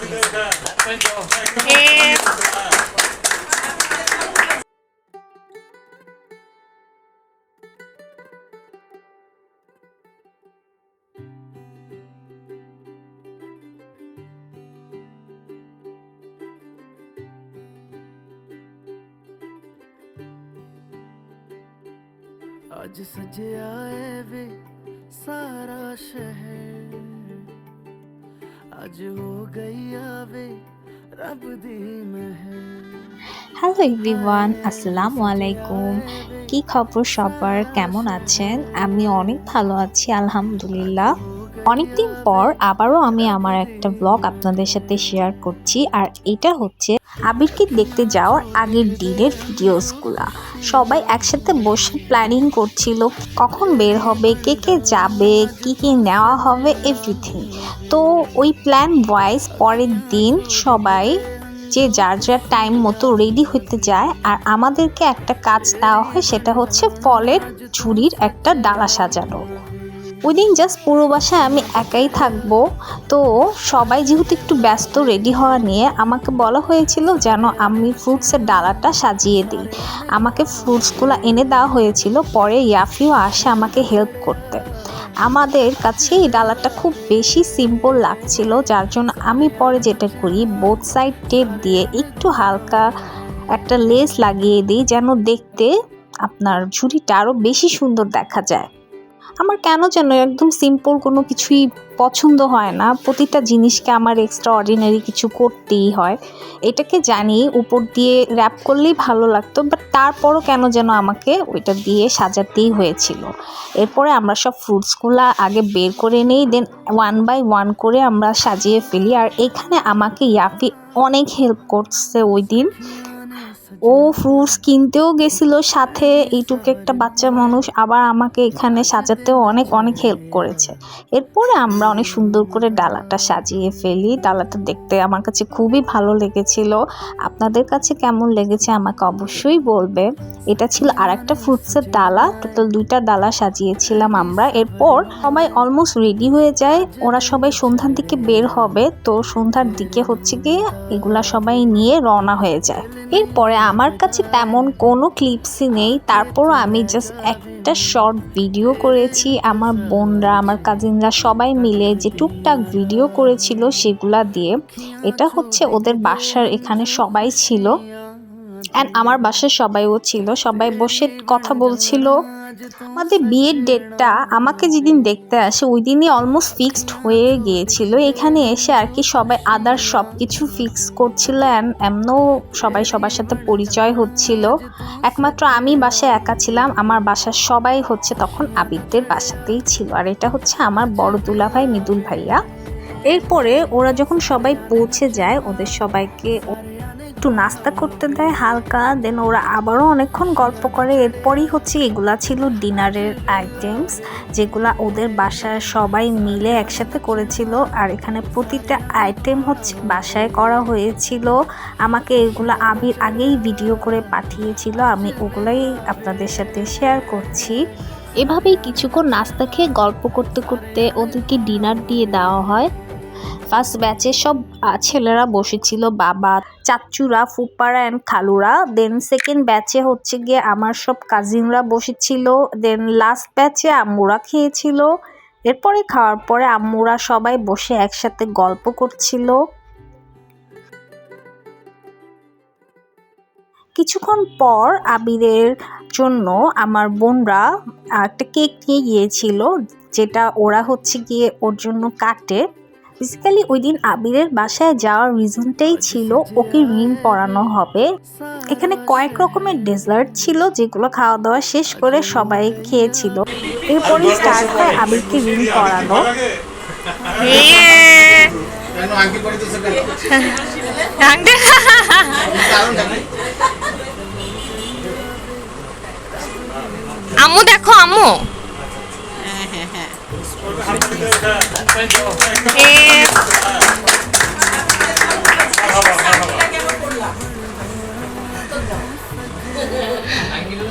आज सजया वे सारा शहर आज हो गई आवे रब दी मेहर। হ্যালো এভরিওয়ান, আসসালামু আলাইকুম। কি খবর সবার, কেমন আছেন? আমি অনেক ভালো আছি আলহামদুলিল্লাহ। অনেকদিন পর আবারও আমি আমার একটা ব্লগ আপনাদের সাথে শেয়ার করছি, আর এটা হচ্ছে আবিরকে দেখতে যাওয়ার আগের দিনের ভিডিওসগুলা। সবাই একসাথে বসে প্ল্যানিং করছিল কখন বের হবে, কে কে যাবে, কি কি নেওয়া হবে, এভরিথিং। তো ওই প্ল্যান ওয়াইজ পরের দিন সবাই যে যার যার টাইম মতো রেডি হতে যায়, আর আমাদেরকে একটা কাজ দেওয়া হয়, সেটা হচ্ছে ফলের ঝুড়ির একটা ডালা সাজানো। ওই দিন জাস্ট পুরো বাসায় আমি একাই থাকবো, তো সবাই যেহেতু একটু ব্যস্ত রেডি হওয়া নিয়ে, আমাকে বলা হয়েছিল যেন আমি ফ্রুটসের ডালাটা সাজিয়ে দিই। আমাকে ফ্রুটসগুলো এনে দেওয়া হয়েছিল, পরে ইয়াফিও আসে আমাকে হেল্প করতে। আমাদের কাছে এই ডালাটা খুব বেশি সিম্পল লাগছিল, যার জন্য আমি পরে যেটা করি, বোথ সাইড টেপ দিয়ে একটু হালকা একটা লেস লাগিয়ে দিই, যেন দেখতে আপনার ঝুড়িটা আরও বেশি সুন্দর দেখা যায়। আমার কেন যেন একদম সিম্পল কোনো কিছুই পছন্দ হয় না, প্রতিটা জিনিসকে আমার এক্সট্রা অর্ডিনারি কিছু করতেই হয়। এটাকে জানি উপর দিয়ে র্যাপ করলেই ভালো লাগতো, বাট তারপরও কেন যেন আমাকে ওইটা দিয়ে সাজাতেই হয়েছিল। এরপরে আমরা সব ফ্রুটসগুলো আগে বের করে নেই, দেন ওয়ান বাই ওয়ান করে আমরা সাজিয়ে ফেলি। আর এখানে আমাকে ইয়াফি অনেক হেল্প করছে ওই দিন। ও ফ্রুটস কিনতেও গেছিল সাথে, এইটুকু একটা বাচ্চা মানুষ, আবার আমাকে এখানে সাজাতেও অনেক অনেক হেল্প করেছে। এরপরে আমরা অনেক সুন্দর করে ডালাটা সাজিয়ে ফেলি। ডালাটা দেখতে আমার কাছে খুবই ভালো লেগেছিল। আপনাদের কাছে কেমন লেগেছে আমাকে অবশ্যই বলবে। এটা ছিল আর একটা ফ্রুটসের ডালা, টোটাল 2টা ডালা সাজিয়েছিলাম আমরা। এরপর সবাই অলমোস্ট রেডি হয়ে যায়, ওরা সবাই সন্ধ্যার দিকে বের হবে, তো সন্ধ্যার দিকে হচ্ছে গিয়ে এগুলা সবাই নিয়ে রওনা হয়ে যায়। এরপরে আমার কাছে তেমন কোনো ক্লিপসই নেই, তারপরও আমি জাস্ট একটা শর্ট ভিডিও করেছি। আমার বোনরা, আমার কাজিনরা সবাই মিলে যে টুকটাক ভিডিও করেছিল সেগুলা দিয়ে। এটা হচ্ছে ওদের বাসার এখানে সবাই ছিল, অ্যান্ড আমার বাসায় সবাইও ছিল, সবাই বসে কথা বলছিল। আমাদের বিয়ের ডেটটা আমাকে যেদিন দেখতে আসে ওই দিনই অলমোস্ট ফিক্সড হয়ে গিয়েছিল। এখানে এসে আর কি সবাই আদার সব কিছু ফিক্স করছিল, অ্যান্ড এমনও সবাই সবার সাথে পরিচয় হচ্ছিল। একমাত্র আমি বাসায় একা ছিলাম, আমার বাসার সবাই হচ্ছে তখন আবিরদের বাসাতেই ছিল। আর এটা হচ্ছে আমার বড় দুলাভাই মৃদুল ভাইয়া। এরপরে ওরা যখন সবাই পৌঁছে যায়, ওদের সবাইকে একটু নাস্তা করতে দেয় হালকা, দেন ওরা আবারও অনেকক্ষণ গল্প করে। এরপরই হচ্ছে এগুলা ছিল ডিনারের আইটেমস, যেগুলা ওদের বাসায় সবাই মিলে একসাথে করেছিল। আর এখানে প্রতিটা আইটেম হচ্ছে বাসায় করা হয়েছিল। আমাকে এগুলো আবির আগেই ভিডিও করে পাঠিয়েছিল, আমি ওগুলাই আপনাদের সাথে শেয়ার করছি। এভাবেই কিছুক্ষণ নাস্তা খেয়ে গল্প করতে করতে ওদেরকে ডিনার দিয়ে দেওয়া হয়। ফার্স্ট ব্যাচে সব ছেলেরা বসেছিল, বাবা, চাচুরা, ফুপারা অ্যান্ড খালুরা। দেন সেকেন্ড ব্যাচে হচ্ছে গিয়ে আমার সব কাজিনরা বসেছিল। দেন লাস্ট ব্যাচে আম্মুরা খেয়েছিল। এরপরে খাওয়ার পরে আম্মুরা সবাই বসে একসাথে গল্প করছিল। কিছুক্ষণ পর আবিরের জন্য আমার বোনরা একটা কেক নিয়ে গিয়েছিল, যেটা ওরা হচ্ছে গিয়ে ওর জন্য কাটে। বেসিক্যালি ওই দিন আবিরের বাসায় যাওয়ার রিজনটাই ছিল ওকে রিং পরানো হবে। এখানে কয়েক রকমের ডেজার্ট ছিল, যেগুলো খাওয়া দাওয়া শেষ করে সবাই খেয়েছিল। এরপরে স্টার্ট হয় আবিরকে রিং পরানো। আম্মু দেখো, আম্মু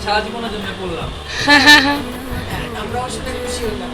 সারা জীবনের জন্য করলাম। আমরা আসলে খুশি হলাম।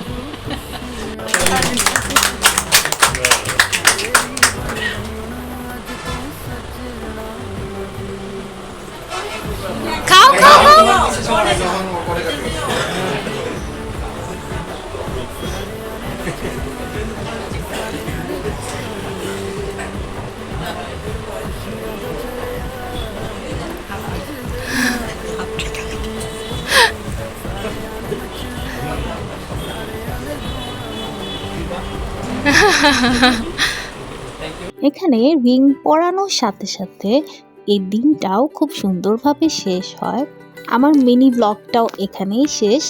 এখানে রিং পরানোর সাথে সাথে এই দিনটাও খুব সুন্দরভাবে শেষ হয়। আমার মিনি ব্লগটাও এখানেই শেষ।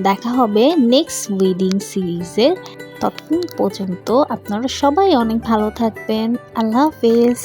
দেখা হবে নেক্সট ওয়েডিং সিরিজের। ততক্ষণ পর্যন্ত আপনারা সবাই অনেক ভালো থাকবেন। আল্লাহ হাফেজ।